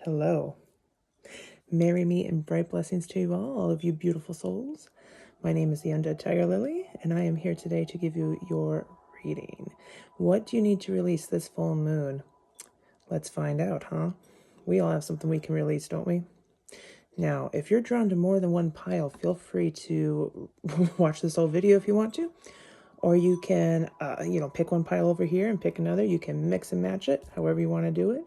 Hello. Merry me and bright blessings to you all of you beautiful souls. My name is the Undead Tiger Lily, and I am here today to give you your reading. What do you need to release this full moon? Let's find out, huh? We all have something we can release, don't we? Now, if you're drawn to more than one pile, feel free to watch this whole video if you want to. Or you can, pick one pile over here and pick another. You can mix and match it, however you want to do it.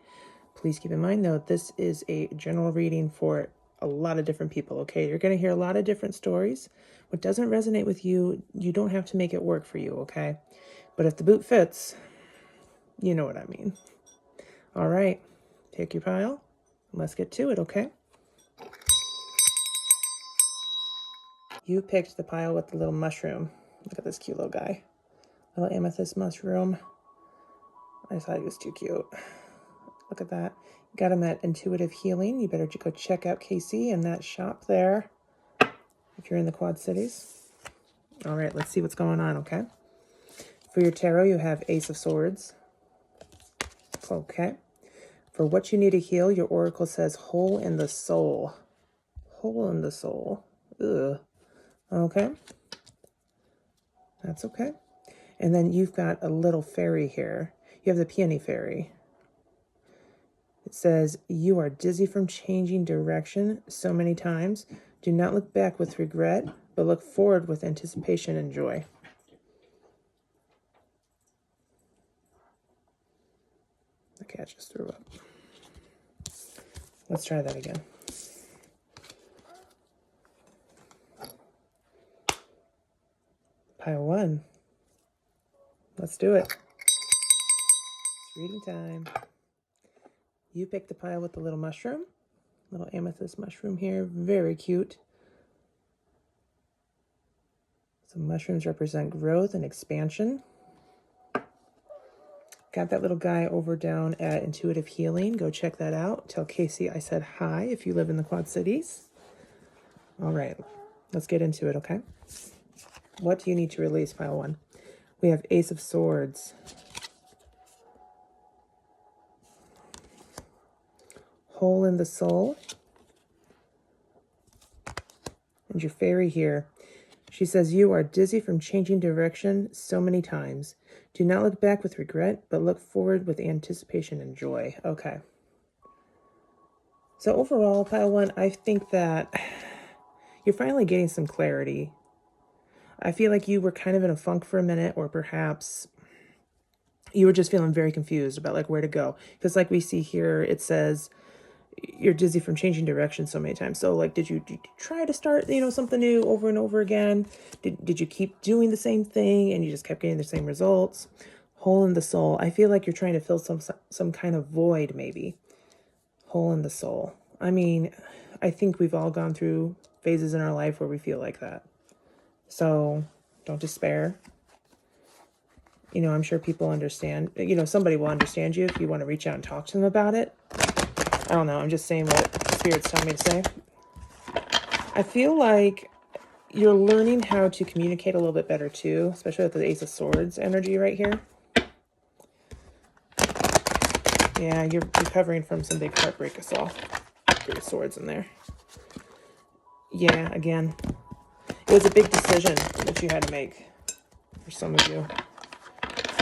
Please keep in mind, though, this is a general reading for a lot of different people, okay? You're going to hear a lot of different stories. What doesn't resonate with you, you don't have to make it work for you, okay? But if the boot fits, you know what I mean. All right, pick your pile, and let's get to it, okay? You picked the pile with the little mushroom. Look at this cute little guy. Little amethyst mushroom. I just thought he was too cute. Look at that. Got him at Intuitive Healing. You better go check out Casey in that shop there if you're in the Quad Cities. All right, let's see what's going on, okay? For your tarot, you have Ace of Swords. Okay. For what you need to heal, your oracle says hole in the soul. Hole in the soul. Ugh. Okay. That's okay. And then you've got a little fairy here. You have the peony fairy. It says, you are dizzy from changing direction so many times. Do not look back with regret, but look forward with anticipation and joy. The cat just threw up. Let's try that again. Pile one. Let's do it. It's reading time. You picked the pile with the little mushroom. Little amethyst mushroom here. Very cute. So mushrooms represent growth and expansion. Got that little guy over down at Intuitive Healing. Go check that out. Tell Casey I said hi if you live in the Quad Cities. All right, let's get into it, okay? What do you need to release, pile one? We have Ace of Swords. Hole in the soul. And your fairy here. She says, you are dizzy from changing direction so many times. Do not look back with regret, but look forward with anticipation and joy. Okay. So overall, pile one, I think that you're finally getting some clarity. I feel like you were kind of in a funk for a minute, or perhaps you were just feeling very confused about like where to go. Because like we see here, it says you're dizzy from changing direction so many times. So like, did you try to start, something new over and over again? Did you keep doing the same thing and you just kept getting the same results? Hole in the soul. I feel like you're trying to fill some kind of void, maybe. Hole in the soul. I mean, I think we've all gone through phases in our life where we feel like that. So don't despair. I'm sure people understand. Somebody will understand you if you want to reach out and talk to them about it. I don't know. I'm just saying what Spirit's telling me to say. I feel like you're learning how to communicate a little bit better too, especially with the Ace of Swords energy right here. Yeah, you're recovering from some big heartbreak. I saw 3 swords in there. Yeah, again, it was a big decision that you had to make for some of you.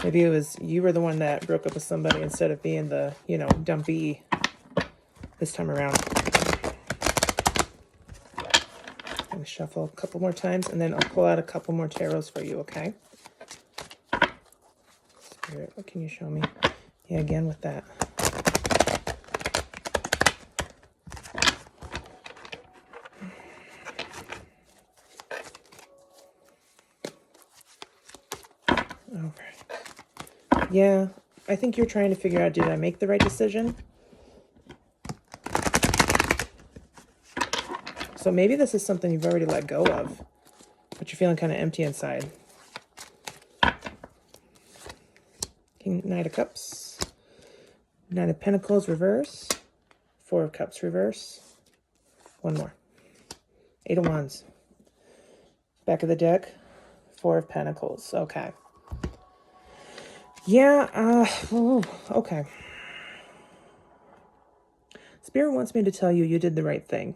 Maybe it was you were the one that broke up with somebody instead of being the, dumpy this time around. I'm going to shuffle a couple more times, and then I'll pull out a couple more tarots for you, okay? Spirit, what can you show me? Yeah, again with that. All right. Yeah, I think you're trying to figure out, did I make the right decision? So maybe this is something you've already let go of, but you're feeling kind of empty inside. Knight of Cups. Knight of Pentacles reverse. 4 of Cups reverse. One more. 8 of Wands. Back of the deck. 4 of Pentacles. Okay. Yeah, okay. Spirit wants me to tell you, you did the right thing.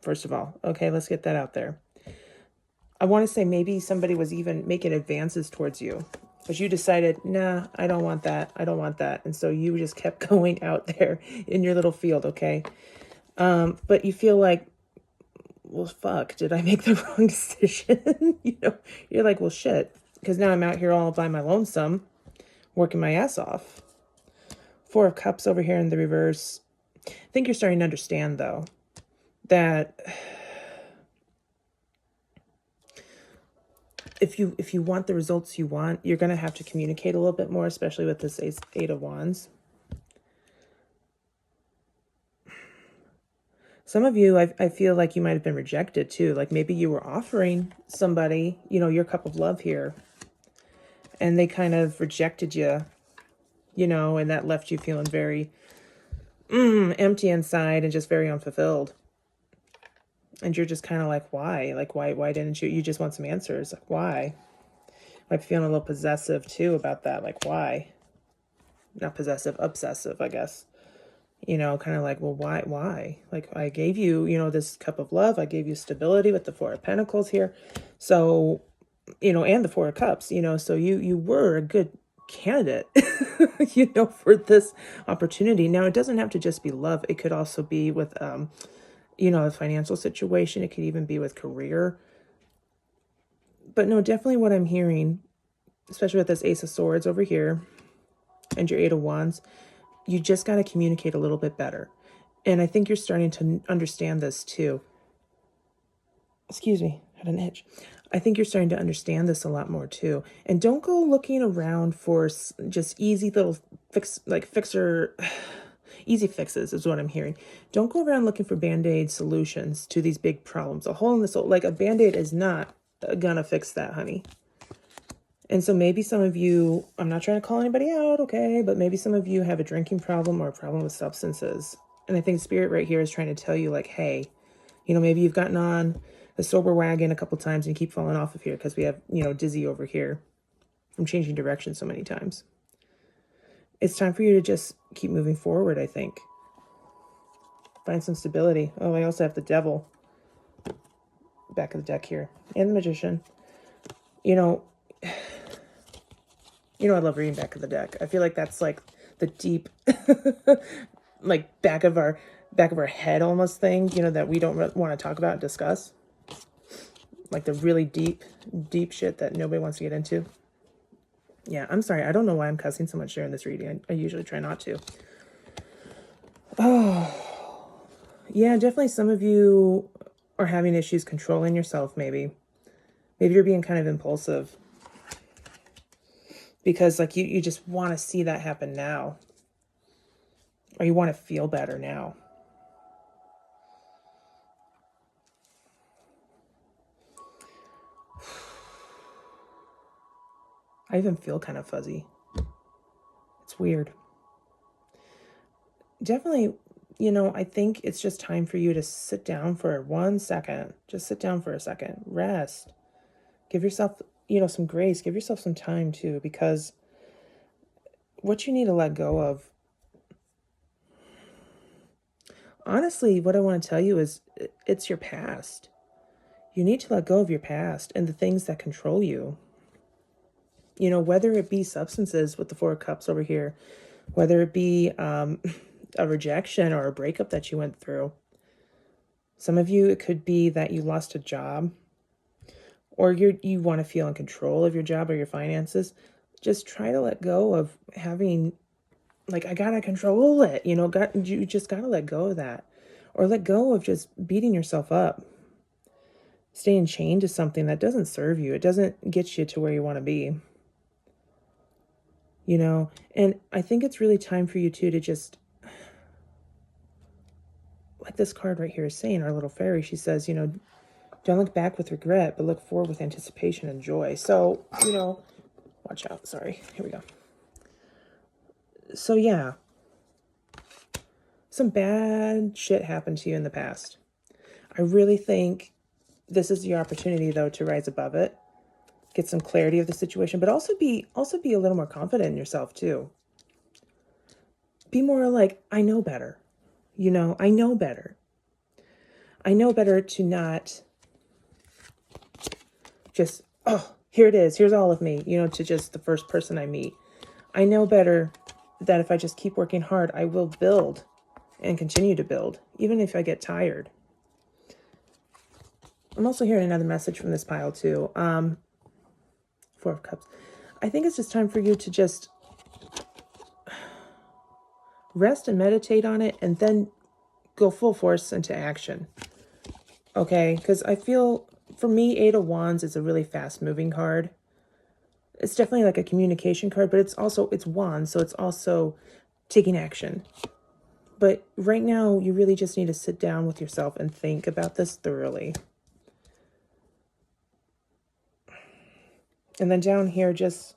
First of all, okay, let's get that out there. I want to say maybe somebody was even making advances towards you, but you decided, nah, I don't want that. I don't want that. And so you just kept going out there in your little field, okay? But you feel like, well, fuck, did I make the wrong decision? You're like, well, shit, because now I'm out here all by my lonesome, working my ass off. Four of Cups over here in the reverse. I think you're starting to understand, though, that if you want the results you want, you're going to have to communicate a little bit more, especially with this Eight of Wands. Some of you, I feel like you might have been rejected too. Like maybe you were offering somebody, your cup of love here, and they kind of rejected you, and that left you feeling very empty inside and just very unfulfilled. And you're just kind of like, why? Like, why didn't you? You just want some answers. Like, why? Might be feeling a little possessive too about that. Like, why? Not possessive, obsessive, I guess. Kind of like, well, why? Like, I gave you, this cup of love. I gave you stability with the Four of Pentacles here. So, and the Four of Cups, so you were a good candidate, for this opportunity. Now, it doesn't have to just be love. It could also be with, a financial situation. It could even be with career. But no, definitely what I'm hearing, especially with this Ace of Swords over here and your Eight of Wands, you just got to communicate a little bit better. And I think you're starting to understand this too. Excuse me, had an itch. I think you're starting to understand this a lot more too. And don't go looking around for just easy little easy fixes is what I'm hearing. Don't go around looking for Band-Aid solutions to these big problems. A hole in the soul, like a Band-Aid is not gonna fix that, honey. And so maybe some of you, I'm not trying to call anybody out, okay, but maybe some of you have a drinking problem or a problem with substances. And I think Spirit right here is trying to tell you, like, hey, maybe you've gotten on the sober wagon a couple times and you keep falling off of here because we have, Dizzy over here from changing direction so many times. It's time for you to just keep moving forward, I think. Find some stability. Oh, I also have the Devil back of the deck here and the Magician. I love reading back of the deck. I feel like that's like the deep, like back of our head almost thing, that we don't want to talk about and discuss. Like the really deep shit that nobody wants to get into. Yeah, I'm sorry. I don't know why I'm cussing so much during this reading. I usually try not to. Oh, yeah, definitely some of you are having issues controlling yourself, maybe. Maybe you're being kind of impulsive. Because like you just want to see that happen now. Or you want to feel better now. I even feel kind of fuzzy. It's weird. Definitely, I think it's just time for you to sit down for 1 second. Just sit down for a second. Rest. Give yourself, some grace. Give yourself some time too, because what you need to let go of, honestly, what I want to tell you is it's your past. You need to let go of your past and the things that control you. Whether it be substances with the Four of Cups over here, whether it be a rejection or a breakup that you went through. Some of you, it could be that you lost a job, or you want to feel in control of your job or your finances. Just try to let go of having, like, I gotta control it. You just gotta let go of that, or let go of just beating yourself up, staying chained to something that doesn't serve you. It doesn't get you to where you want to be. And I think it's really time for you too to just, like this card right here is saying, our little fairy, she says, don't look back with regret, but look forward with anticipation and joy. So, watch out. Sorry. Here we go. So, yeah. Some bad shit happened to you in the past. I really think this is your opportunity, though, to rise above it. Get some clarity of the situation, but also be a little more confident in yourself, too. Be more like, I know better. You know, I know better. I know better to not just, oh, here it is. Here's all of me, you know, to just the first person I meet. I know better that if I just keep working hard, I will build and continue to build, even if I get tired. I'm also hearing another message from this pile too. Four of Cups. I think it's just time for you to just rest and meditate on it and then go full force into action. Okay? Because I feel, for me, Eight of Wands is a really fast-moving card. It's definitely like a communication card, but it's wands, so it's also taking action. But right now, you really just need to sit down with yourself and think about this thoroughly. And then down here, just,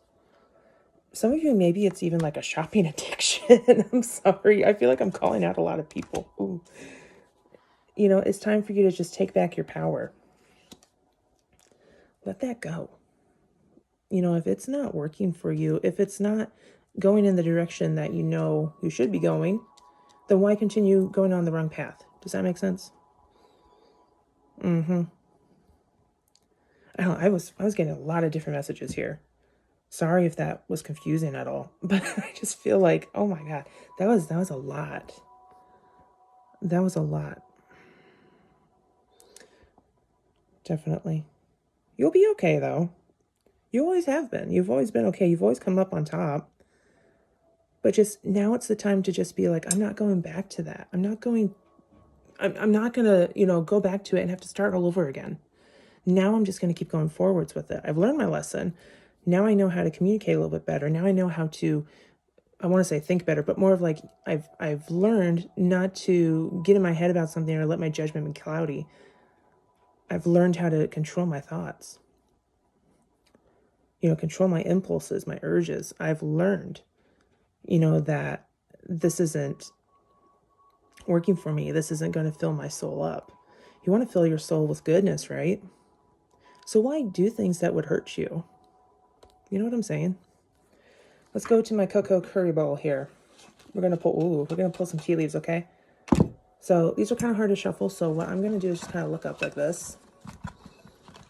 some of you, maybe it's even like a shopping addiction. I'm sorry. I feel like I'm calling out a lot of people. Ooh. You know, it's time for you to just take back your power. Let that go. You know, if it's not working for you, if it's not going in the direction that you know you should be going, then why continue going on the wrong path? Does that make sense? I was getting a lot of different messages here. Sorry if that was confusing at all, but I just feel like, oh my God, that was a lot. That was a lot. Definitely. You'll be okay though. You always have been. You've always been okay. You've always come up on top. But just now it's the time to just be like, I'm not going back to that. I'm not going to, you know, go back to it and have to start all over again. Now I'm just going to keep going forwards with it. I've learned my lesson. Now I know how to communicate a little bit better. Now I know how to, I want to say think better, but more of like, I've learned not to get in my head about something or let my judgment be cloudy. I've learned how to control my thoughts. You know, control my impulses, my urges. I've learned, you know, that this isn't working for me. This isn't going to fill my soul up. You want to fill your soul with goodness, right? So why do things that would hurt you? You know what I'm saying? Let's go to my cocoa curry bowl here. We're going to pull some tea leaves, okay? So these are kind of hard to shuffle. So what I'm going to do is just kind of look up like this.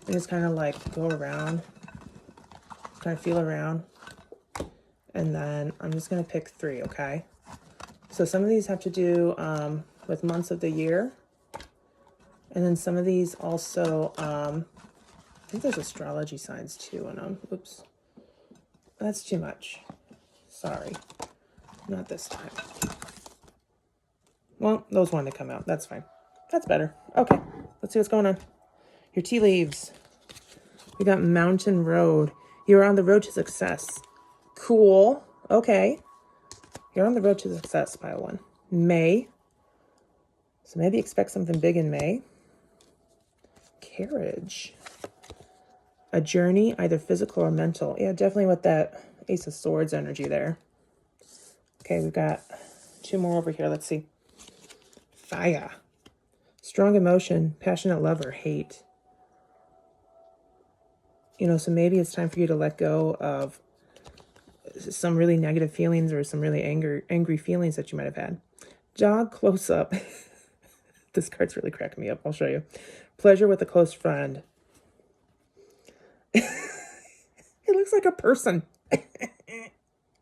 And just kind of like go around. Kind of feel around. And then I'm just going to pick 3, okay? So some of these have to do with months of the year. And then some of these also, I think there's astrology signs too in them. Oops. That's too much. Sorry. Not this time. Well, those wanted to come out. That's fine. That's better. Okay. Let's see what's going on. Your tea leaves. We got Mountain Road. You're on the road to success. Cool. Okay. You're on the road to success, pile 1. May. So maybe expect something big in May. Carriage. A journey, either physical or mental. Yeah, definitely with that Ace of Swords energy there. Okay, we've got 2 more over here. Let's see. Fire. Strong emotion, passionate love or hate. You know, so maybe it's time for you to let go of some really negative feelings or some really angry feelings that you might have had. Dog close up. This card's really cracking me up. I'll show you. Pleasure with a close friend. It looks like a person.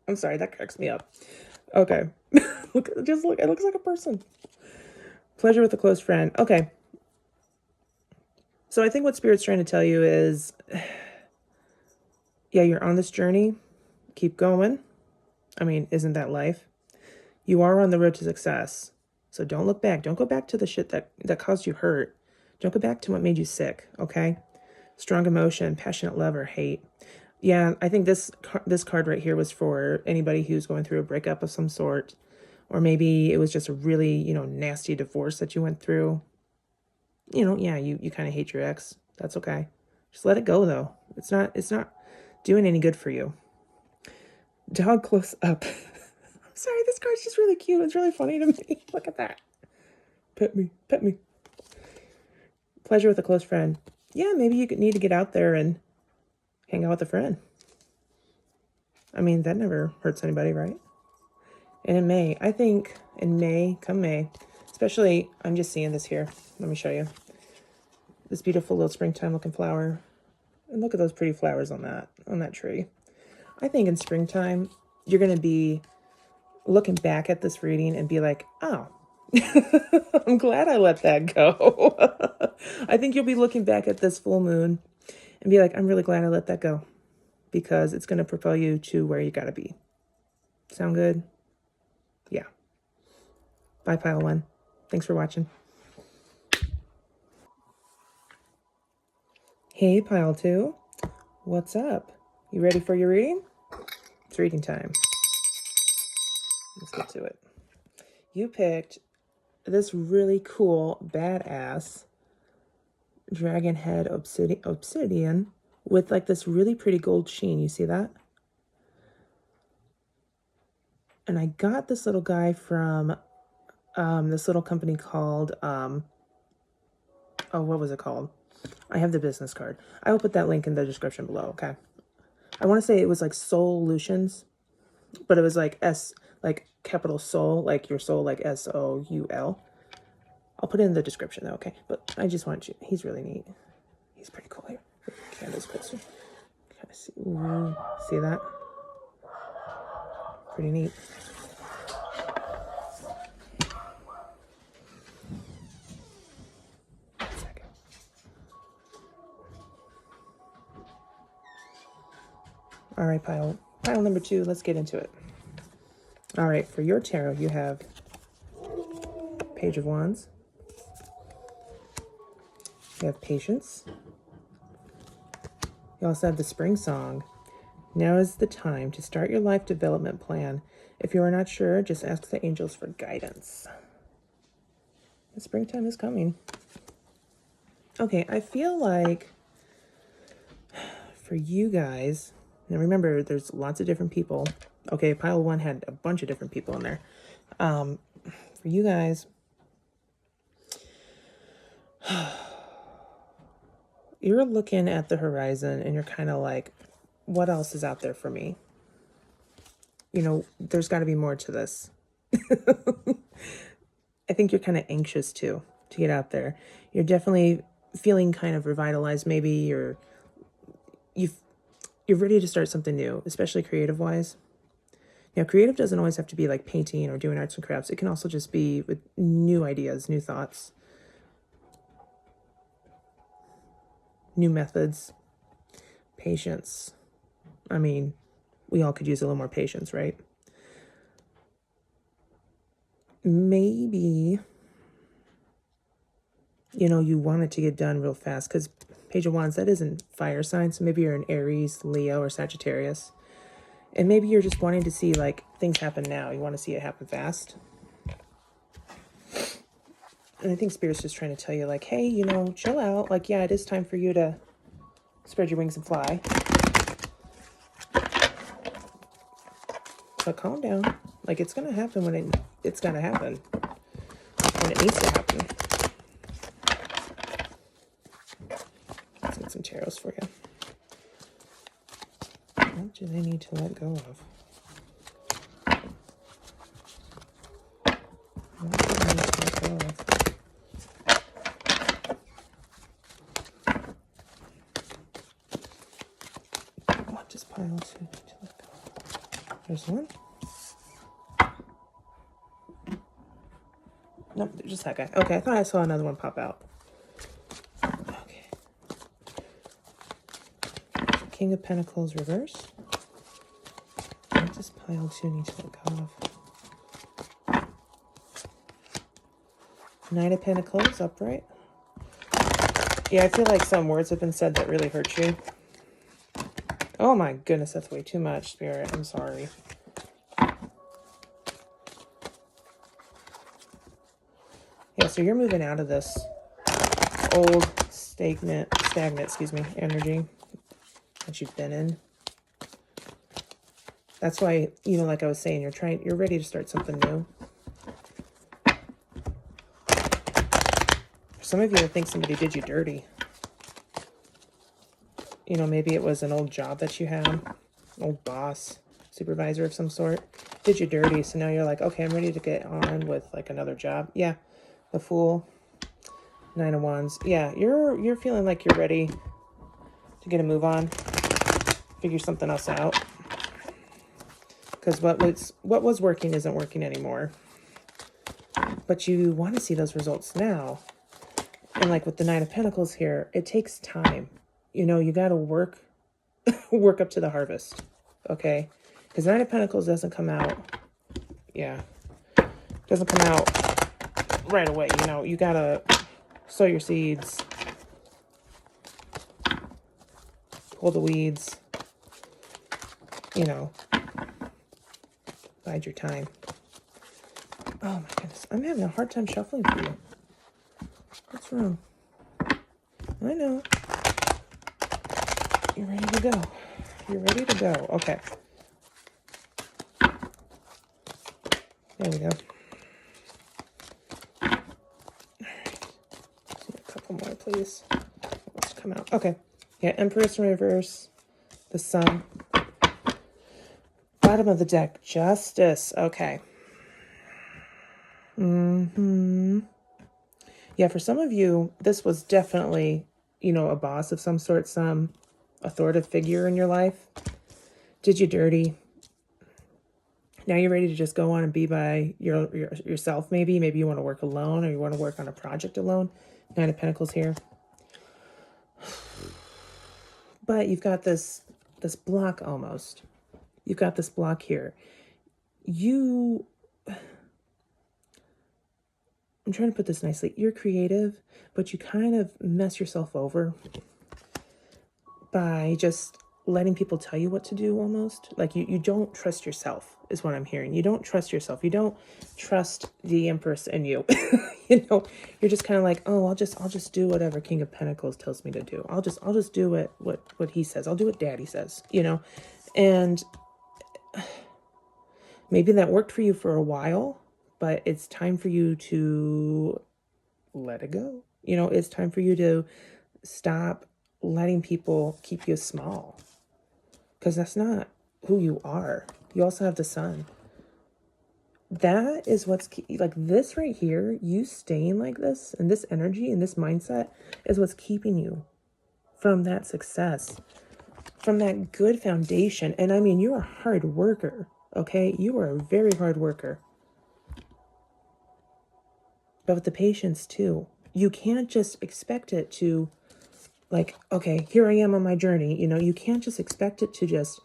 I'm sorry, that cracks me up. Okay. Look, it looks like a person. Pleasure with a close friend. Okay. So I think what Spirit's trying to tell you is, yeah, you're on this journey. Keep going. I mean, isn't that life? You are on the road to success. So don't look back. Don't go back to the shit that caused you hurt. Don't go back to what made you sick, okay? Strong emotion, passionate love, or hate. Yeah, I think this card right here was for anybody who's going through a breakup of some sort. Or maybe it was just a really, you know, nasty divorce that you went through. You know, yeah, you kind of hate your ex. That's okay. Just let it go, though. It's not doing any good for you. Dog close up. I'm sorry, this card's just really cute. It's really funny to me. Look at that. Pet me. Pleasure with a close friend. Yeah, maybe you need to get out there and hang out with a friend. I mean, that never hurts anybody, right? And in May, I think come May, Especially, I'm just seeing this here. Let me show you. This beautiful little springtime looking flower. And look at those pretty flowers on that tree. I think in springtime, you're going to be looking back at this reading and be like, oh, I'm glad I let that go. I think you'll be looking back at this full moon and be like, I'm really glad I let that go, because it's going to propel you to where you got to be. Sound good? Yeah. Bye, Pile 1. Thanks for watching. Hey, Pile 2. What's up? You ready for your reading? It's reading time. Let's get to it. You picked this really cool, badass dragon head obsidian with like this really pretty gold sheen. You see that? And I got this little guy from this little company called, oh, what was it called? I have the business card. I will put that link in the description below, okay? I want to say it was like Solutions, but it was like like capital Soul, like your soul, like SOUL. I'll put it in the description though, okay? But I just want you, he's really neat. He's pretty cool here. Candles closer. Kind of see, ooh, see that? Pretty neat. All right, pile number 2, let's get into it. All right, for your tarot, you have Page of Wands. You have Patience. You also have the Spring Song. Now is the time to start your life development plan. If you are not sure, just ask the angels for guidance. The springtime is coming. Okay, I feel like for you guys, now remember, there's lots of different people. Okay, Pile 1 had a bunch of different people in there. For you guys, you're looking at the horizon and you're kind of like, what else is out there for me? You know, there's got to be more to this. I think you're kind of anxious too to get out there. You're definitely feeling kind of revitalized. Maybe you're ready to start something new, especially creative wise. Now, creative doesn't always have to be like painting or doing arts and crafts. It can also just be with new ideas, new thoughts, new methods, patience. I mean, we all could use a little more patience, right? Maybe, you know, you want it to get done real fast, because Page of Wands, that isn't fire sign. So maybe you're an Aries, Leo, or Sagittarius. And maybe you're just wanting to see like things happen now. You want to see it happen fast. And I think Spirit's just trying to tell you like, hey, you know, chill out. Like, yeah, it is time for you to spread your wings and fly. But calm down. Like, it's going to happen when it's going to happen. When it needs to happen. Let's get some tarots for you. What do they need to let go of? What do they need to let go of? What does Pile 2 need to let go of? There's one. Nope, just that guy. Okay, I thought I saw another one pop out. Okay. King of Pentacles reverse. What does Pile 2 need to let go of? Knight of Pentacles upright. Yeah, I feel like some words have been said that really hurt you. Oh my goodness, that's way too much, Spirit. I'm sorry. Yeah, so you're moving out of this old stagnant, energy that you've been in. That's why, you know, like I was saying, you're ready to start something new. For some of you, I think somebody did you dirty. You know, maybe it was an old job that you had, old boss, supervisor of some sort. did you dirty. So now you're like, okay, I'm ready to get on with like another job. Yeah. The Fool, Nine of Wands. Yeah, you're feeling like you're ready to get a move on, figure something else out. Because what was working isn't working anymore. But you want to see those results now. And like with the Nine of Pentacles here, it takes time. You know, you got to work up to the harvest. Okay? Because Nine of Pentacles doesn't come out. Yeah. Doesn't come out right away. You know, you got to sow your seeds. Pull the weeds. You know. Bide your time. Oh my goodness. I'm having a hard time shuffling for you. What's wrong? I know. You're ready to go. You're ready to go. Okay. There we go. All right. A couple more, please. Let's come out. Okay. Yeah, Empress in reverse. The Sun. Bottom of the deck, Justice. Okay. Yeah, for some of you, this was definitely, you know, a boss of some sort, some authoritative figure in your life. Did you dirty. Now you're ready to just go on and be by yourself, maybe. Maybe you want to work alone, or you want to work on a project alone. Nine of Pentacles here. But you've got this block almost. You've got this block here. I'm trying to put this nicely. You're creative, but you kind of mess yourself over by just letting people tell you what to do almost. Like you don't trust yourself is what I'm hearing. You don't trust yourself. You don't trust the Empress in you. You know, you're just kind of like, oh, I'll just do whatever King of Pentacles tells me to do. I'll just do what he says. I'll do what Daddy says, you know? And maybe that worked for you for a while, but it's time for you to let it go. You know, it's time for you to stop letting people keep you small, because that's not who you are. You also have the Sun. That is what's like this right here. You staying like this, and this energy and this mindset is what's keeping you from that success, from that good foundation. And I mean, you're a hard worker. Okay, you are a very hard worker. But with the patience too, you can't just expect it to, like, okay, here I am on my journey. You know, you can't just expect it to just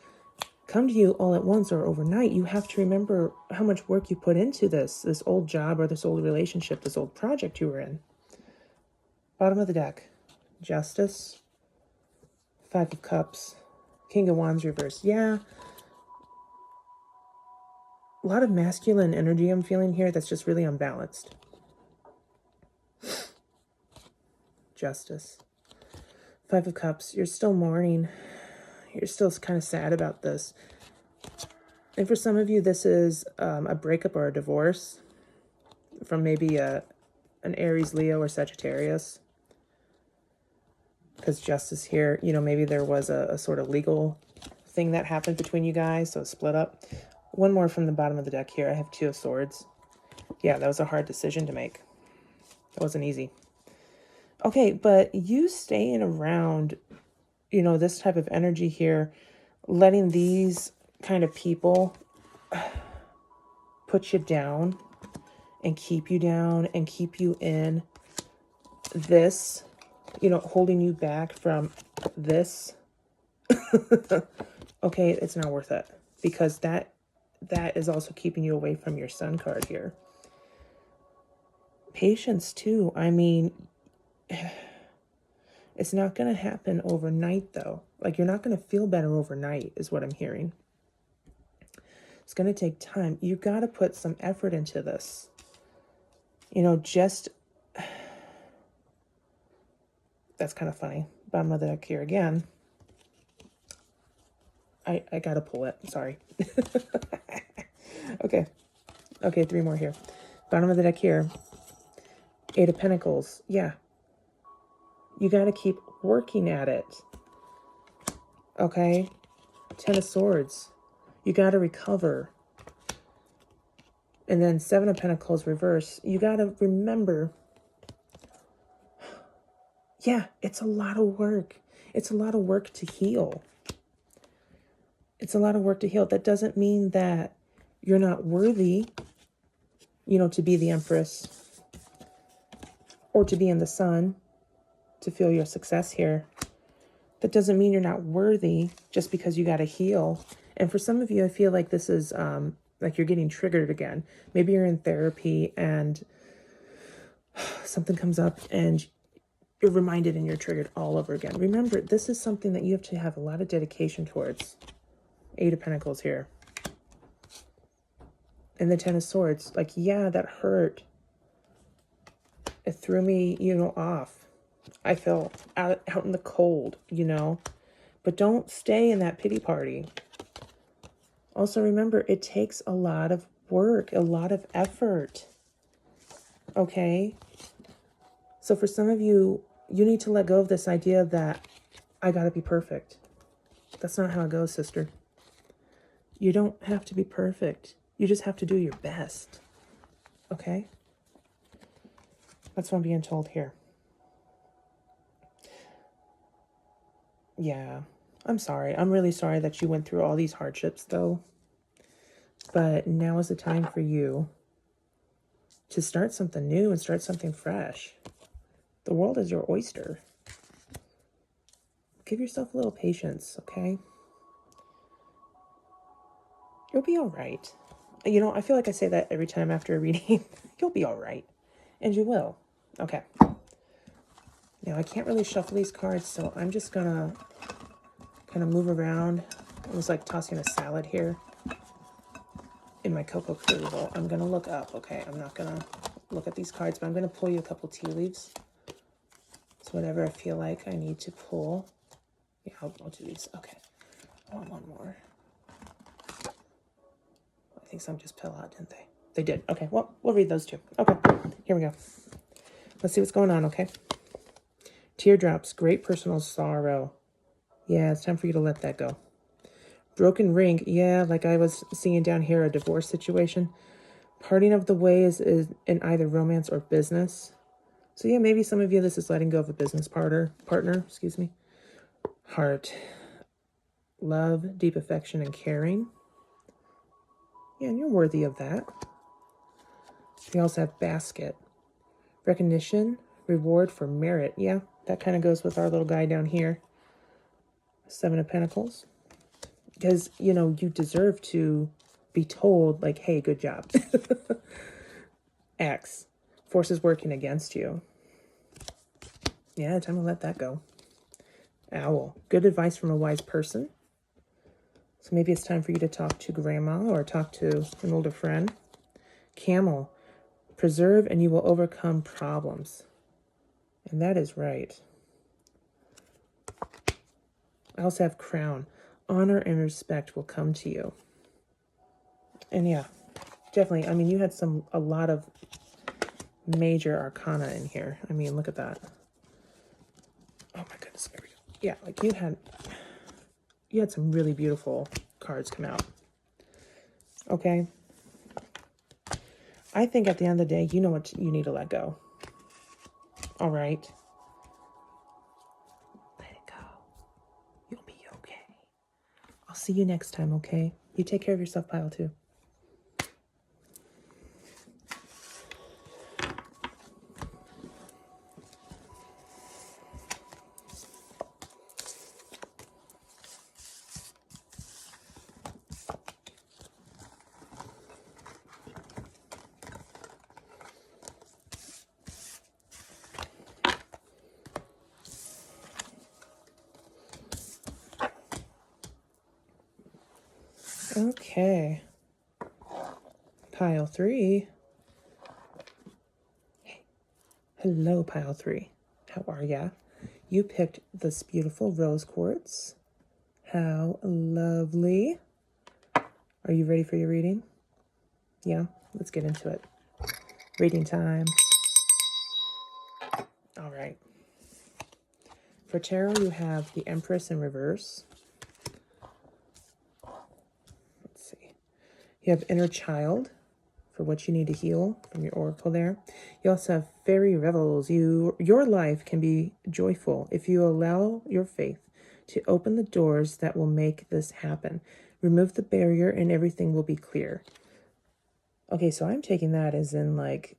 come to you all at once or overnight. You have to remember how much work you put into this old job or this old relationship, this old project you were in. Bottom of the deck, Justice, Five of Cups, King of Wands reverse. Yeah. A lot of masculine energy I'm feeling here that's just really unbalanced. Justice. Five of Cups. You're still mourning. You're still kind of sad about this. And for some of you, this is a breakup or a divorce from maybe an Aries, Leo, or Sagittarius. Because Justice here, you know, maybe there was a sort of legal thing that happened between you guys, so split up. One more from the bottom of the deck here. I have Two of Swords. Yeah, that was a hard decision to make. It wasn't easy. Okay, but you staying around, you know, this type of energy here, letting these kind of people put you down and keep you down and keep you in this, you know, holding you back from this. Okay, it's not worth it, because that is also keeping you away from your Sun card here. Patience too. I mean, it's not going to happen overnight though. Like, you're not going to feel better overnight is what I'm hearing. It's going to take time. You got to put some effort into this. You know, just, that's kind of funny. Bottom of the deck here again. I got to pull it. Sorry. Okay. Okay, three more here. Bottom of the deck here. Eight of Pentacles. Yeah. You got to keep working at it. Okay. Ten of Swords. You got to recover. And then Seven of Pentacles reverse. You got to remember, yeah, it's a lot of work. It's a lot of work to heal. It's a lot of work to heal. That doesn't mean that you're not worthy, you know, to be the Empress or to be in the Sun, to feel your success here. That doesn't mean you're not worthy just because you got to heal. And for some of you, I feel like this is like you're getting triggered again. Maybe you're in therapy and something comes up and you're reminded and you're triggered all over again. Remember, this is something that you have to have a lot of dedication towards. Eight of Pentacles here. And the Ten of Swords. Like, yeah, that hurt. It threw me, you know, off. I felt out in the cold, you know. But don't stay in that pity party. Also, remember, it takes a lot of work, a lot of effort. Okay? So for some of you, you need to let go of this idea that I gotta be perfect. That's not how it goes, sister. You don't have to be perfect. You just have to do your best. Okay? That's what I'm being told here. Yeah. I'm sorry. I'm really sorry that you went through all these hardships, though. But now is the time for you to start something new and start something fresh. The world is your oyster. Give yourself a little patience, okay? You'll be all right. You know, I feel like I say that every time after a reading. You'll be all right. And you will. Okay. Now, I can't really shuffle these cards, so I'm just going to kind of move around. Almost like tossing a salad here in my Cocoa Crucible. I'm going to look up, okay? I'm not going to look at these cards, but I'm going to pull you a couple tea leaves. So whatever I feel like I need to pull. Yeah, I'll do these. Okay. I want one more. I think some just fell out, didn't they? They did. Okay, well, we'll read those two. Okay, here we go. Let's see what's going on, okay? Teardrops, great personal sorrow. Yeah, it's time for you to let that go. Broken ring. Yeah, like I was seeing down here, a divorce situation. Parting of the ways is in either romance or business. So yeah, maybe some of you, this is letting go of a business partner, excuse me. Heart. Love, deep affection, and caring. Yeah, and you're worthy of that. We also have basket. Recognition, reward for merit. Yeah, that kind of goes with our little guy down here. Seven of Pentacles. Because, you know, you deserve to be told, like, hey, good job. X. Forces working against you. Yeah, time to let that go. Owl. Good advice from a wise person. So maybe it's time for you to talk to grandma or talk to an older friend. Camel. Preserve and you will overcome problems. And that is right. I also have crown. Honor and respect will come to you. And yeah, definitely. I mean, you had a lot of major arcana in here. I mean, look at that. Oh my goodness. There we go. Yeah, like you had some really beautiful cards come out. Okay. I think at the end of the day, you know what you need to let go. All right. Let it go. You'll be okay. I'll see you next time, okay? You take care of yourself, Pile 2. Okay. Pile 3. Hey. Hello, Pile 3. How are ya? You picked this beautiful rose quartz. How lovely. Are you ready for your reading? Yeah, let's get into it. Reading time. All right. For tarot, you have the Empress in reverse. Let's see. You have inner child for for what you need to heal from your oracle there. You also have fairy revels. Your life can be joyful if you allow your faith to open the doors that will make this happen. Remove the barrier and everything will be clear. Okay, so I'm taking that as in like,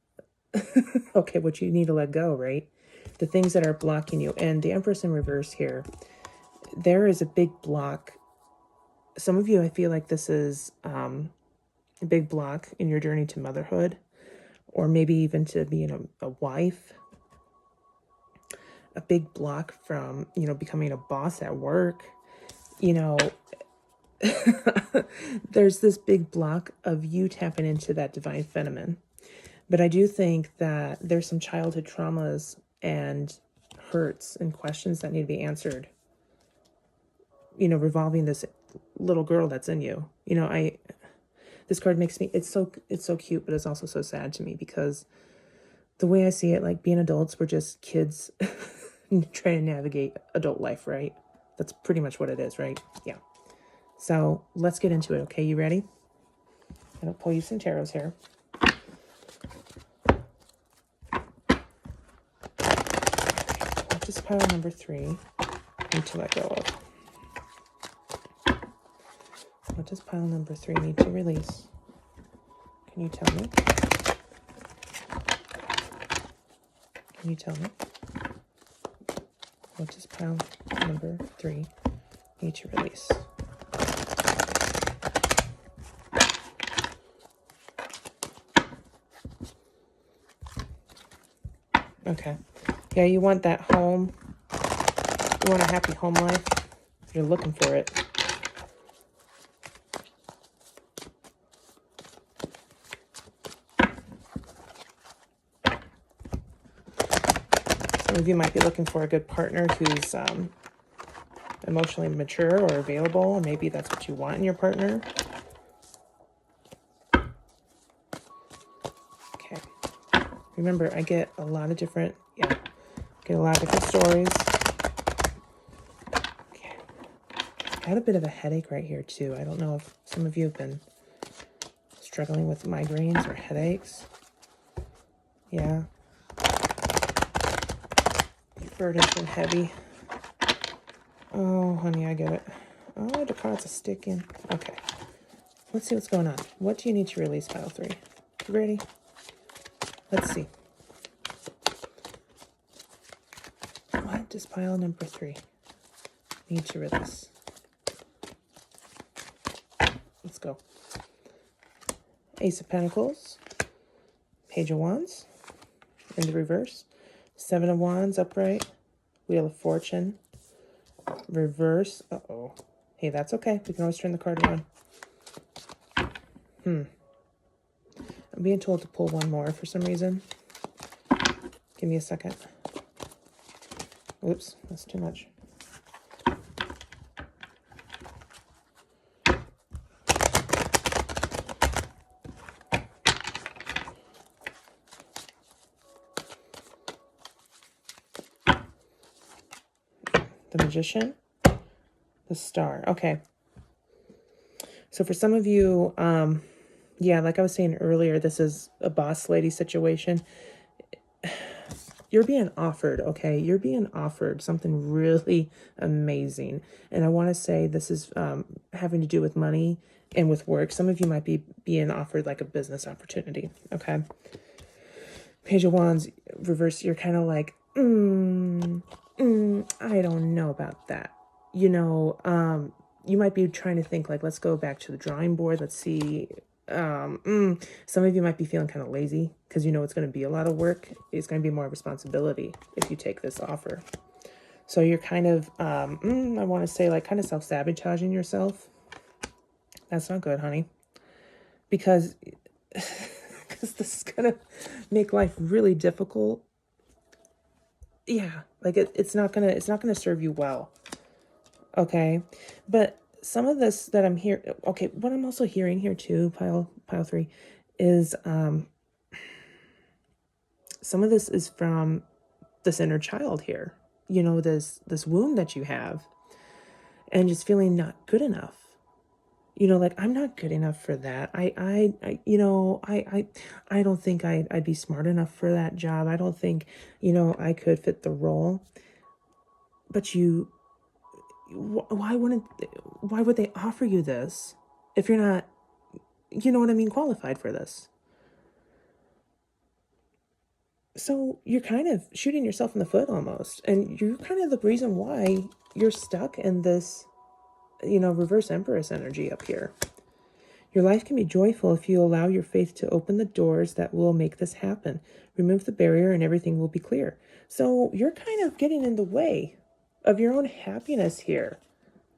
okay, what you need to let go, right? The things that are blocking you. And the Empress in reverse here, there is a big block. Some of you, I feel like this is a big block in your journey to motherhood, or maybe even to being a wife. A big block from, becoming a boss at work. There's this big block of you tapping into that divine feminine. But I do think that there's some childhood traumas and hurts and questions that need to be answered, revolving this little girl that's in you. This card makes me, it's so cute, but it's also so sad to me, because the way I see it, like, being adults, we're just kids trying to navigate adult life, right? That's pretty much what it is, right? Yeah. So let's get into it. Okay, you ready? I'm gonna pull you some tarots here. What does pile number 3 need to let go of? What does pile number 3 need to release? Can you tell me? Can you tell me? What does pile number 3 need to release? Okay. Yeah, you want that home. You want a happy home life. You're looking for it. Some of you might be looking for a good partner who's emotionally mature or available. Maybe that's what you want in your partner. Okay. Remember, I get a lot of different, stories. Okay. Got a bit of a headache right here, too. I don't know if some of you have been struggling with migraines or headaches. Yeah. Your burden's been heavy. Oh, honey, I get it. Oh, the cards are sticking. Okay. Let's see what's going on. What do you need to release, pile 3? You ready? Let's see. What does pile number 3 need to release? Let's go. Ace of Pentacles. Page of Wands in the reverse. 7 of Wands upright. Wheel of Fortune. Reverse. Uh-oh. Hey, that's okay. We can always turn the card around. I'm being told to pull one more for some reason. Give me a second. Oops, that's too much. The Magician, the Star. Okay. So for some of you, like I was saying earlier, this is a boss lady situation. You're being offered, okay? You're being offered something really amazing. And I want to say this is having to do with money and with work. Some of you might be being offered like a business opportunity, okay? Page of Wands, reverse, you're kind of like, I don't know about that. You might be trying to think like, let's go back to the drawing board. Let's see. Some of you might be feeling kind of lazy because it's going to be a lot of work. It's going to be more responsibility if you take this offer. So you're kind of, I want to say like kind of self-sabotaging yourself. That's not good, honey. Because this is going to make life really difficult. Yeah, like it's not gonna serve you well. Okay, but some of this that I'm here. Okay, what I'm also hearing here too, pile 3, is some of this is from this inner child here. This wound that you have, and just feeling not good enough. Like, I'm not good enough for that. I don't think I'd be smart enough for that job. I don't think, I could fit the role. But why would they offer you this if you're not, what I mean, qualified for this? So you're kind of shooting yourself in the foot almost. And you're kind of the reason why you're stuck in this, reverse Empress energy up here. Your life can be joyful if you allow your faith to open the doors that will make this happen. Remove the barrier and everything will be clear. So you're kind of getting in the way of your own happiness here.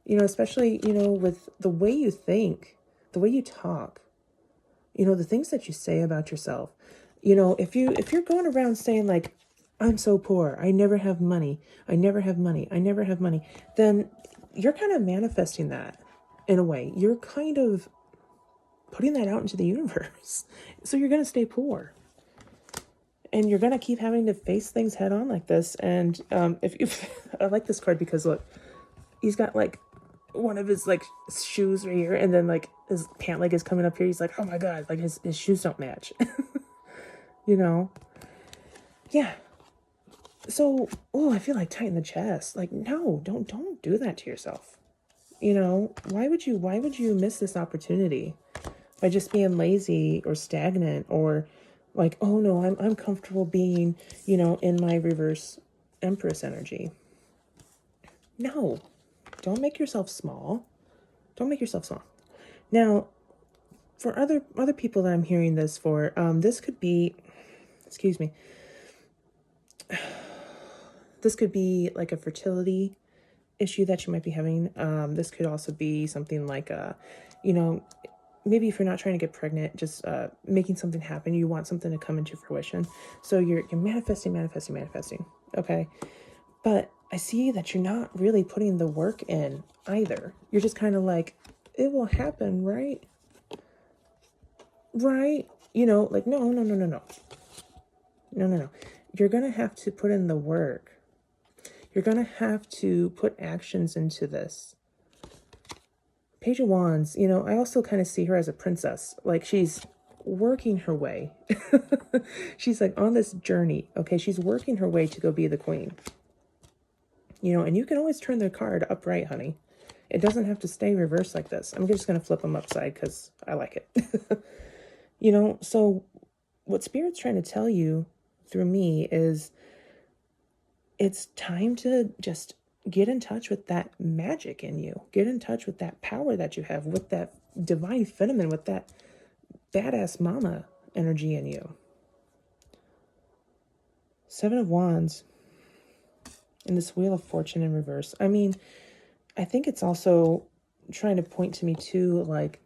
Especially, with the way you think, the way you talk, the things that you say about yourself. If you're going around saying like, I'm so poor, I never have money, I never have money, I never have money, then you're kind of manifesting that in a way. You're kind of putting that out into the universe. So you're going to stay poor. And you're going to keep having to face things head on like this. And I like this card because look, he's got like one of his like shoes right here, and then like his pant leg is coming up here. He's like, oh my God, like his shoes don't match. Yeah. So, I feel like tighten the chest. Like, no, don't do that to yourself. Why would you miss this opportunity by just being lazy or stagnant, or like, oh no, I'm comfortable being, in my reverse Empress energy. No, don't make yourself small. Don't make yourself small. Now, for other people that I'm hearing this for, this could be, excuse me, this could be like a fertility issue that you might be having. This could also be something like maybe if you're not trying to get pregnant, just making something happen. You want something to come into fruition. So you're manifesting. Okay. But I see that you're not really putting the work in either. You're just kind of like, it will happen, right? Right? Like, no. No. You're going to have to put in the work. You're going to have to put actions into this. Page of Wands, I also kind of see her as a princess. Like, she's working her way. She's like on this journey. Okay, she's working her way to go be the queen. And you can always turn the card upright, honey. It doesn't have to stay reversed like this. I'm just going to flip them upside because I like it. So what Spirit's trying to tell you through me is it's time to just get in touch with that magic in you. Get in touch with that power that you have, with that divine feminine, with that badass mama energy in you. 7 of Wands and this Wheel of Fortune in reverse. I mean, I think it's also trying to point to me too, like,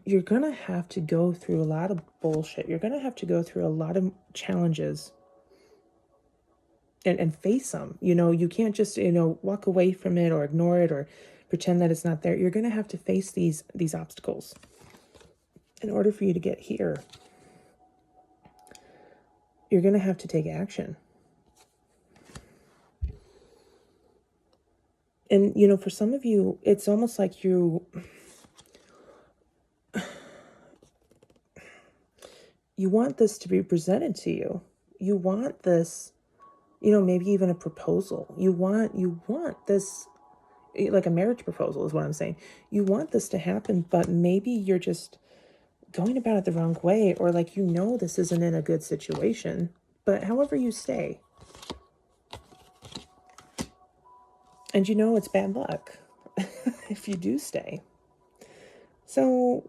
you're going to have to go through a lot of bullshit. You're going to have to go through a lot of challenges and face them. You can't just, walk away from it or ignore it or pretend that it's not there. You're going to have to face these obstacles in order for you to get here. You're going to have to take action. And, for some of you, it's almost like you want this to be presented to you. You want this, maybe even a proposal. You want this, like a marriage proposal is what I'm saying. You want this to happen, but maybe you're just going about it the wrong way, or like, this isn't in a good situation, but however you stay. And it's bad luck if you do stay. So,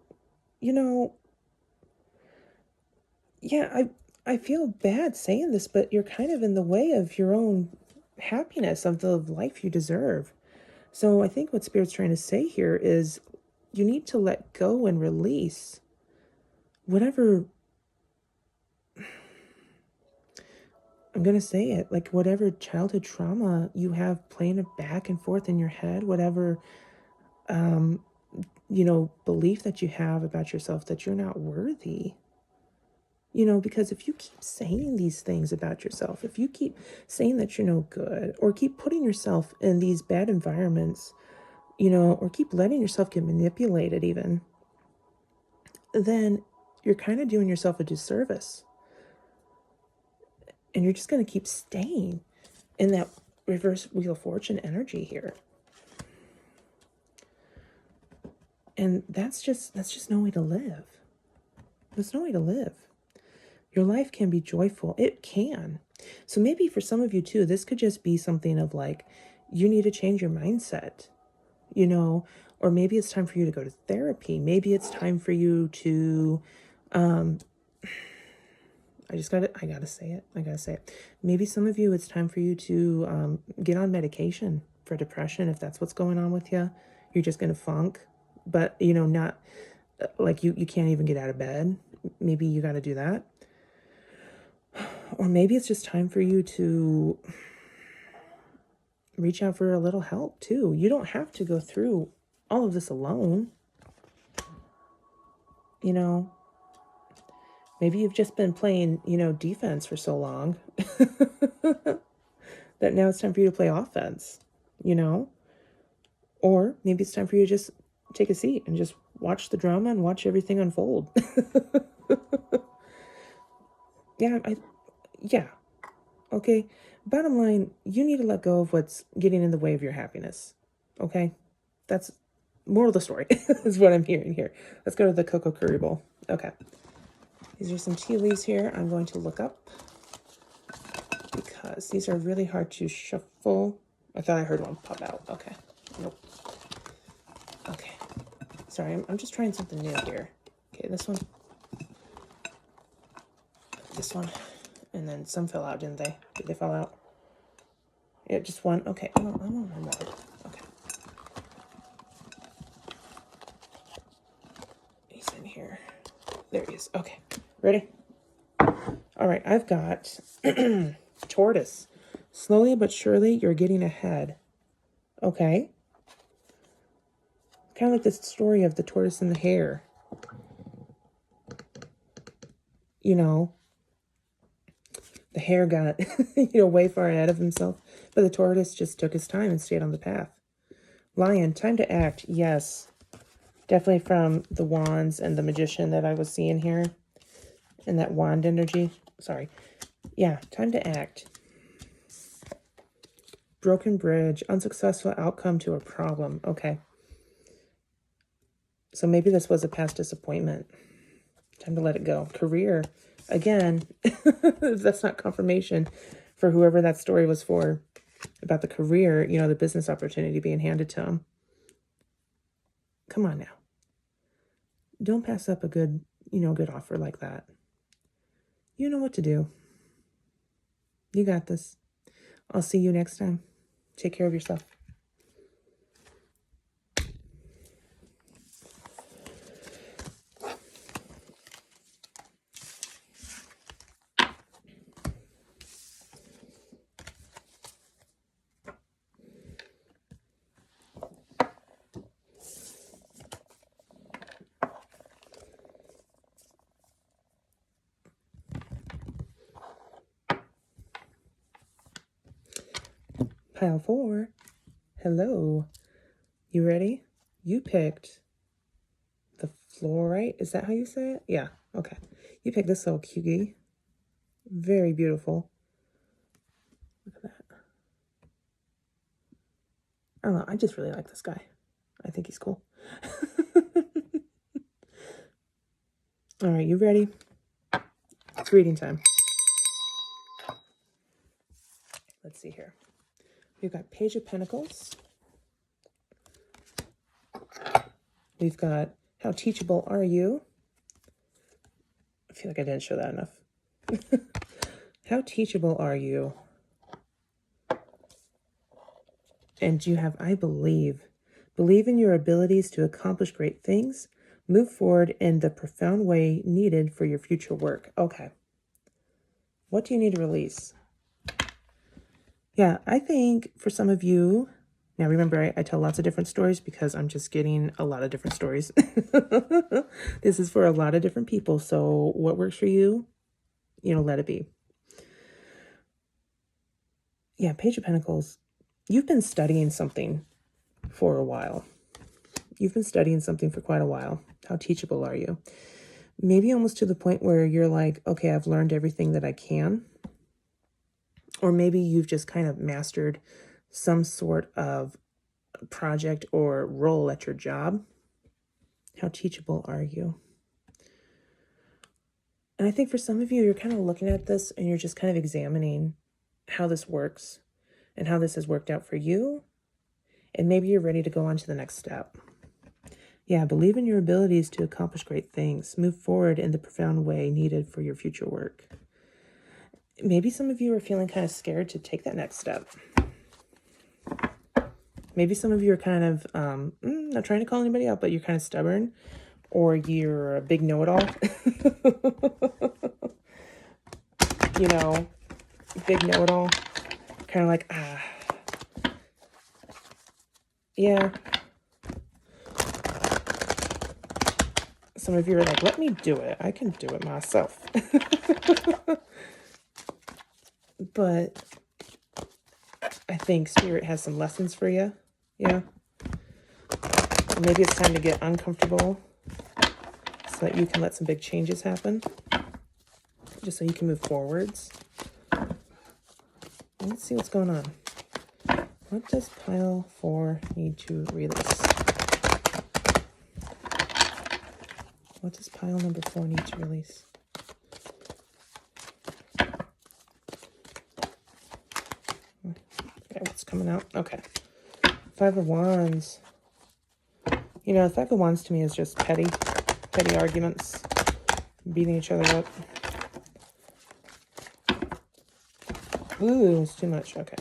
yeah, I feel bad saying this, but you're kind of in the way of your own happiness, of the life you deserve. So I think what Spirit's trying to say here is you need to let go and release whatever, I'm going to say it, like whatever childhood trauma you have playing back and forth in your head, whatever, belief that you have about yourself that you're not worthy. Because if you keep saying these things about yourself, if you keep saying that you're no good, or keep putting yourself in these bad environments, or keep letting yourself get manipulated even, then you're kind of doing yourself a disservice. And you're just going to keep staying in that reverse Wheel of Fortune energy here. And that's just no way to live. There's no way to live. Your life can be joyful. It can. So maybe for some of you too, this could just be something of like, you need to change your mindset, or maybe it's time for you to go to therapy. Maybe it's time for you to, I gotta say it. Maybe some of you, it's time for you to get on medication for depression, if that's what's going on with you. You're just gonna funk, but not like you can't even get out of bed. Maybe you got to do that. Or maybe it's just time for you to reach out for a little help too. You don't have to go through all of this alone. Maybe you've just been playing, defense for so long that now it's time for you to play offense, Or maybe it's time for you to just take a seat and just watch the drama and watch everything unfold. Yeah. Okay. Bottom line, you need to let go of what's getting in the way of your happiness. Okay. That's moral of the story is what I'm hearing here. Let's go to the cocoa curry bowl. Okay. These are some tea leaves here I'm going to look up because these are really hard to shuffle. I thought I heard one pop out. Okay. Nope. Okay. Sorry, I'm just trying something new here. Okay, this one. This one. And then some fell out, didn't they? Did they fall out? Yeah, just one. Okay. I want one more. Okay. He's in here. There he is. Okay. Ready? All right. I've got tortoise. Slowly but surely, you're getting ahead. Okay. Kind of like the story of the tortoise and the hare. The hare got, way far ahead of himself, but the tortoise just took his time and stayed on the path. Lion, time to act. Yes. Definitely from the wands and the magician that I was seeing here. And that wand energy. Sorry. Yeah, time to act. Broken bridge, unsuccessful outcome to a problem. Okay. So maybe this was a past disappointment. Time to let it go. Career. Again, that's not confirmation for whoever that story was for about the career, the business opportunity being handed to him. Come on now. Don't pass up a good offer like that. You know what to do. You got this. I'll see you next time. Take care of yourself. Pile 4. Hello. You ready? You picked the fluorite. Is that how you say it? Yeah. Okay. You picked this little cutie. Very beautiful. Look at that. I don't know. I just really like this guy. I think he's cool. All right. You ready? It's reading time. Let's see here. We've got Page of Pentacles. We've got How Teachable Are You? I feel like I didn't show that enough. How teachable are you? And you have I believe. Believe in your abilities to accomplish great things. Move forward in the profound way needed for your future work. Okay. What do you need to release? Yeah, I think for some of you, now remember, I tell lots of different stories because I'm just getting a lot of different stories. This is for a lot of different people. So what works for you, let it be. Yeah, Page of Pentacles. You've been studying something. for a while. You've been studying something for quite a while. How teachable are you? Maybe almost to the point where you're like, okay, I've learned everything that I can. Or maybe you've just kind of mastered some sort of project or role at your job. How teachable are you? And I think for some of you, you're kind of looking at this and you're just kind of examining how this works and how this has worked out for you. And maybe you're ready to go on to the next step. Yeah, believe in your abilities to accomplish great things. Move forward in the profound way needed for your future work. Maybe some of you are feeling kind of scared to take that next step. Maybe some of you are kind of, not trying to call anybody out, but you're kind of stubborn, or you're a big know-it-all. You know, big know-it-all. Kind of like, yeah. Some of you are like, let me do it. I can do it myself. But I think Spirit has some lessons for you. Yeah. Maybe it's time to get uncomfortable so that you can let some big changes happen. Just so you can move forwards. Let's see what's going on. What does pile 4 need to release? What does pile number 4 need to release? Okay, what's coming out? Okay. 5 of Wands. You know, 5 of Wands to me is just petty arguments, beating each other up. Ooh, it's too much. Okay.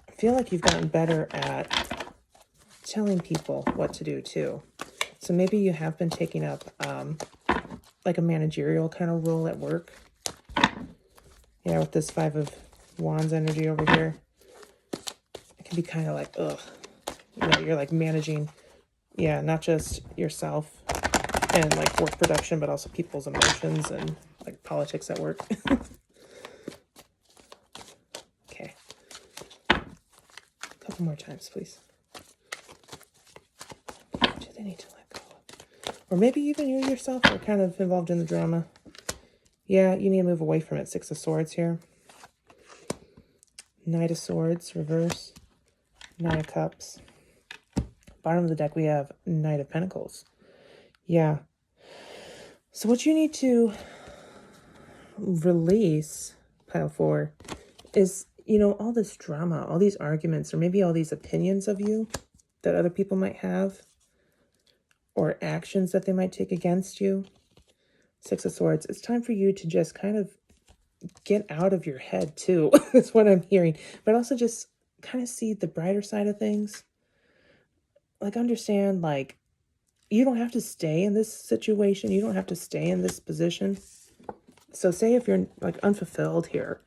I feel like you've gotten better at telling people what to do too. So maybe you have been taking up like a managerial kind of role at work. Yeah, with this 5 of Wands energy over here. It can be kind of like, ugh. You know, you're like managing, yeah, not just yourself and like work production, but also people's emotions and like politics at work. Okay. A couple more times, please. Do they need to let go? Or maybe even you yourself are kind of involved in the drama. Yeah, you need to move away from it. 6 of Swords here. Knight of Swords, reverse. 9 of Cups. Bottom of the deck, we have Knight of Pentacles. Yeah. So what you need to release, pile 4, is, you know, all this drama, all these arguments, or maybe all these opinions of you that other people might have, or actions that they might take against you. 6 of Swords. It's time for you to just kind of get out of your head too. That's what I'm hearing. But also just kind of see the brighter side of things. Like, understand, like, you don't have to stay in this situation. You don't have to stay in this position. So say if you're like unfulfilled here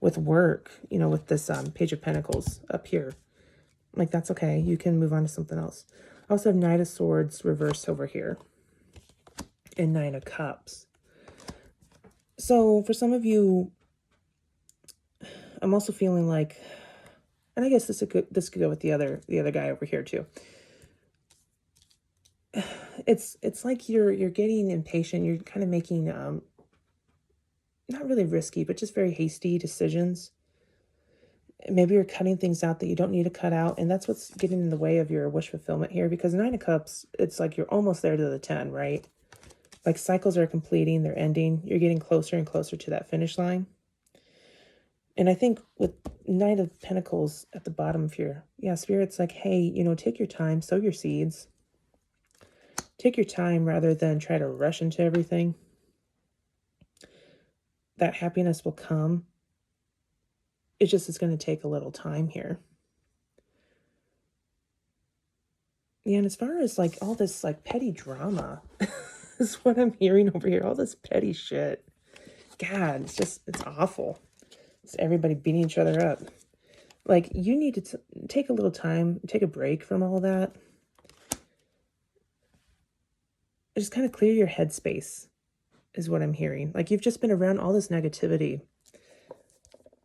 with work, you know, with this Page of Pentacles up here, like, that's okay. You can move on to something else. I also have Knight of Swords reversed over here and 9 of Cups. So for some of you, I'm also feeling like, and I guess this could go with the other guy over here too. It's like you're getting impatient. You're kind of making not really risky, but just very hasty decisions. Maybe you're cutting things out that you don't need to cut out, and that's what's getting in the way of your wish fulfillment here, because 9 of Cups, it's like you're almost there to the 10, right? Like, cycles are completing, they're ending. You're getting closer and closer to that finish line. And I think with Knight of Pentacles at the bottom of your, yeah, Spirit's like, hey, you know, take your time, sow your seeds. Take your time rather than try to rush into everything. That happiness will come. It just is going to take a little time here. Yeah, and as far as like all this like petty drama is what I'm hearing over here. All this petty shit. God, it's awful. It's everybody beating each other up. Like, you need to take a little time, take a break from all that. Just kind of clear your headspace. is what I'm hearing. Like you've just been around all this negativity.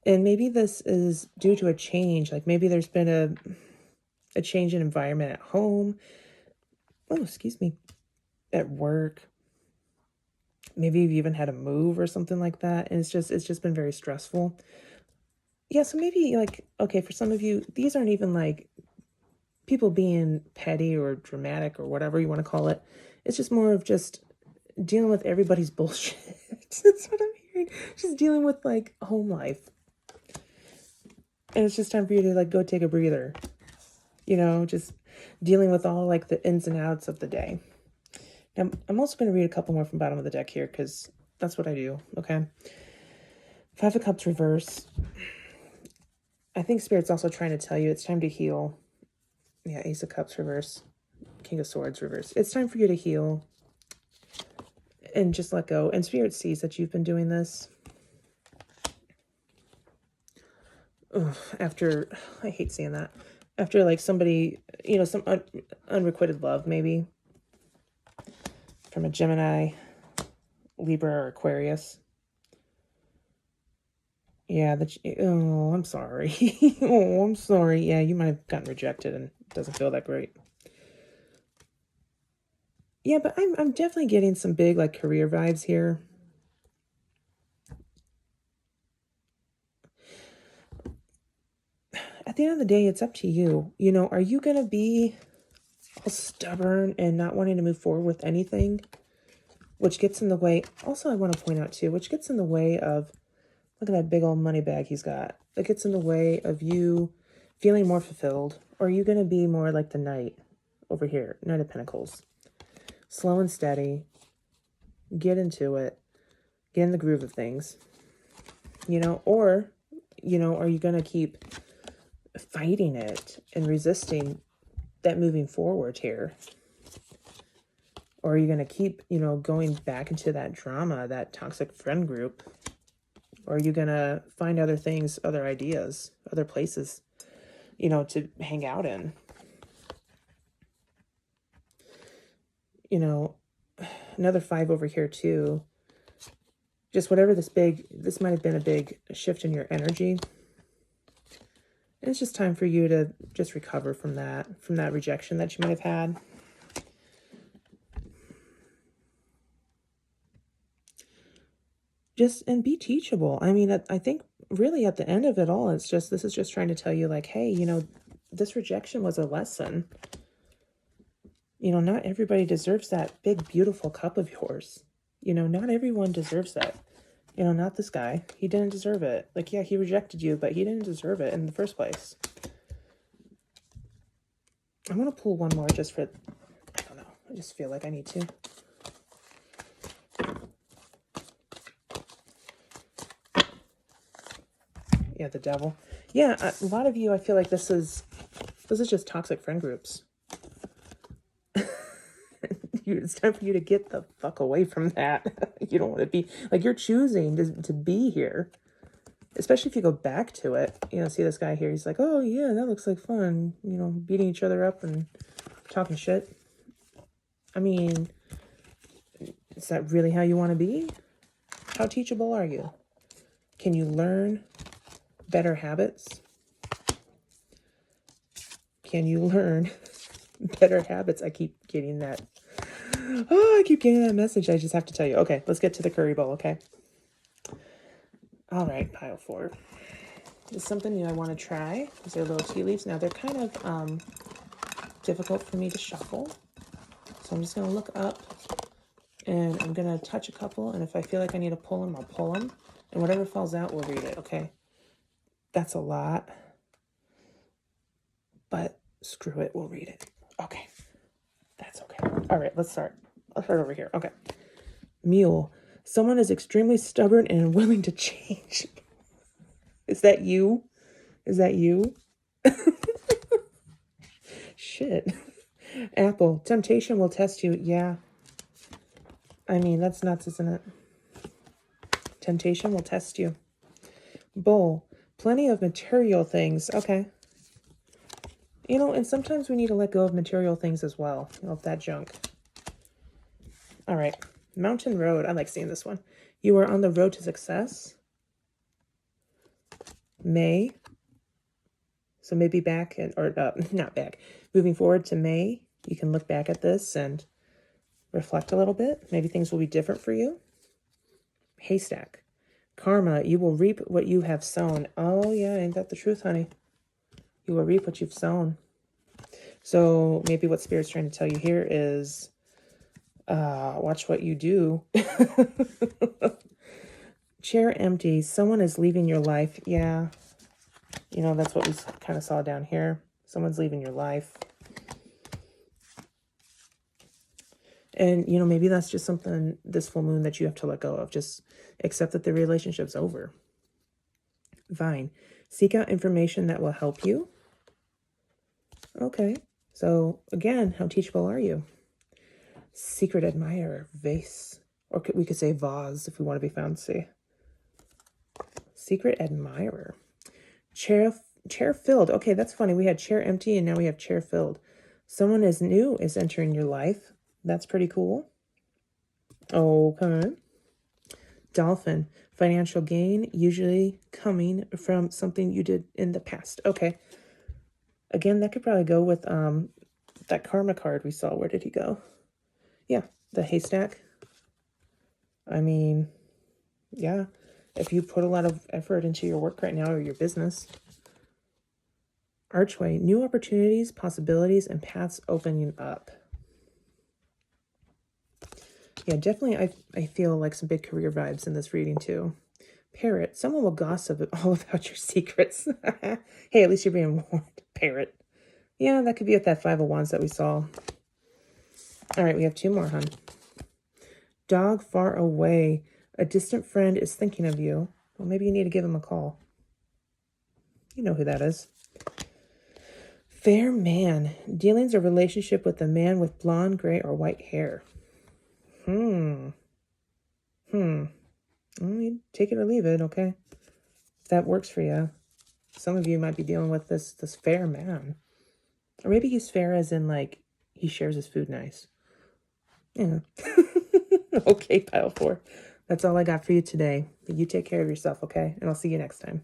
And maybe this is due to a change. Like maybe there's been a change in environment at home. Oh, excuse me. At work. Maybe you've even had a move or something like that. And it's just been very stressful. Yeah, so maybe like, okay, for some of you, these aren't even like people being petty or dramatic or whatever you want to call it. It's just more of just dealing with everybody's bullshit. That's what I'm hearing. Just dealing with like home life. And it's just time for you to like go take a breather. You know, just dealing with all like the ins and outs of the day. Now, I'm also going to read a couple more from the bottom of the deck here because that's what I do, okay? Five of Cups reverse. I think Spirit's also trying to tell you it's time to heal. Yeah, Ace of Cups reverse. King of Swords reverse. It's time for you to heal and just let go. And Spirit sees that you've been doing this. Ugh, after, I hate seeing that. After like somebody, you know, some unrequited love maybe. From a Gemini, Libra, or Aquarius. Yeah, oh, I'm sorry. Oh, I'm sorry. Yeah, you might have gotten rejected and it doesn't feel that great. Yeah, but I'm definitely getting some big like career vibes here. At the end of the day, it's up to you. You know, are you going to be all stubborn and not wanting to move forward with anything? Which gets in the way. Also, I want to point out too, which gets in the way of, look at that big old money bag he's got. That gets in the way of you feeling more fulfilled. Or are you going to be more like the Knight over here, Knight of Pentacles? Slow and steady. Get into it. Get in the groove of things. You know, or, you know, are you going to keep fighting it and resisting that moving forward here? Or are you going to keep, you know, going back into that drama, that toxic friend group? Or are you going to find other things, other ideas, other places, you know, to hang out in? You know, another 5 over here too. Just whatever this might have been a big shift in your energy. And it's just time for you to just recover from that rejection that you might have had. And be teachable. I mean, I think really at the end of it all, this is just trying to tell you like, hey, you know, this rejection was a lesson. You know, not everybody deserves that big, beautiful cup of yours. You know, not everyone deserves that. You know, not this guy. He didn't deserve it. Like, yeah, he rejected you, but he didn't deserve it in the first place. I'm going to pull one more just for, I don't know. I just feel like I need to. Yeah, the Devil. Yeah, a lot of you, I feel like this is just toxic friend groups. It's time for you to get the fuck away from that. You don't want to be, like, you're choosing to be here. Especially if you go back to it. You know, see this guy here, he's like, oh yeah, that looks like fun. You know, beating each other up and talking shit. I mean, is that really how you want to be? How teachable are you? Can you learn better habits? Can you learn better habits? I keep getting that. Oh, I keep getting that message. I just have to tell you. Okay, let's get to the curry bowl, okay? All right, pile 4. This is something new I want to try. These are little tea leaves. Now, they're kind of difficult for me to shuffle. So I'm just going to look up, and I'm going to touch a couple, and if I feel like I need to pull them, I'll pull them. And whatever falls out, we'll read it, okay? That's a lot. But screw it, we'll read it. Okay. That's okay. All right, let's start. I'll start over here. Okay. Mule. Someone is extremely stubborn and willing to change. Is that you? Is that you? Shit. Apple. Temptation will test you. Yeah. I mean, that's nuts, isn't it? Temptation will test you. Bull. Plenty of material things. Okay. You know, and sometimes we need to let go of material things as well. You know, of that junk. All right. Mountain Road. I like seeing this one. You are on the road to success. May. So maybe back and, or not back. Moving forward to May, you can look back at this and reflect a little bit. Maybe things will be different for you. Haystack. Karma. You will reap what you have sown. Oh yeah, ain't that the truth, honey? You will reap what you've sown. So maybe what Spirit's trying to tell you here is watch what you do. Chair empty. Someone is leaving your life. Yeah. You know, that's what we kind of saw down here. Someone's leaving your life. And, you know, maybe that's just something this full moon that you have to let go of. Just accept that the relationship's over. Vine. Seek out information that will help you. Okay. So, again, how teachable are you? Secret admirer. Vase. Or we could say vase if we want to be fancy. Secret admirer. Chair filled. Okay, that's funny. We had chair empty and now we have chair filled. Someone is new is entering your life. That's pretty cool. Okay. Dolphin. Financial gain, usually coming from something you did in the past. Okay. Again, that could probably go with that karma card we saw. Where did he go? Yeah, the haystack. I mean, yeah. If you put a lot of effort into your work right now or your business. Archway. New opportunities, possibilities, and paths opening up. Yeah, definitely I feel like some big career vibes in this reading too. Parrot. Someone will gossip all about your secrets. Hey, at least you're being warned. Parrot. Yeah, that could be with that Five of Wands that we saw. All right, we have two more, hon. Dog far away. A distant friend is thinking of you. Well, maybe you need to give him a call. You know who that is. Fair man. Dealings or relationship with a man with blonde, gray, or white hair. Well, you take it or leave it, okay? If that works for you. Some of you might be dealing with this fair man. Or maybe he's fair as in, like, he shares his food nice. Yeah. Okay, pile 4. That's all I got for you today. But you take care of yourself, okay? And I'll see you next time.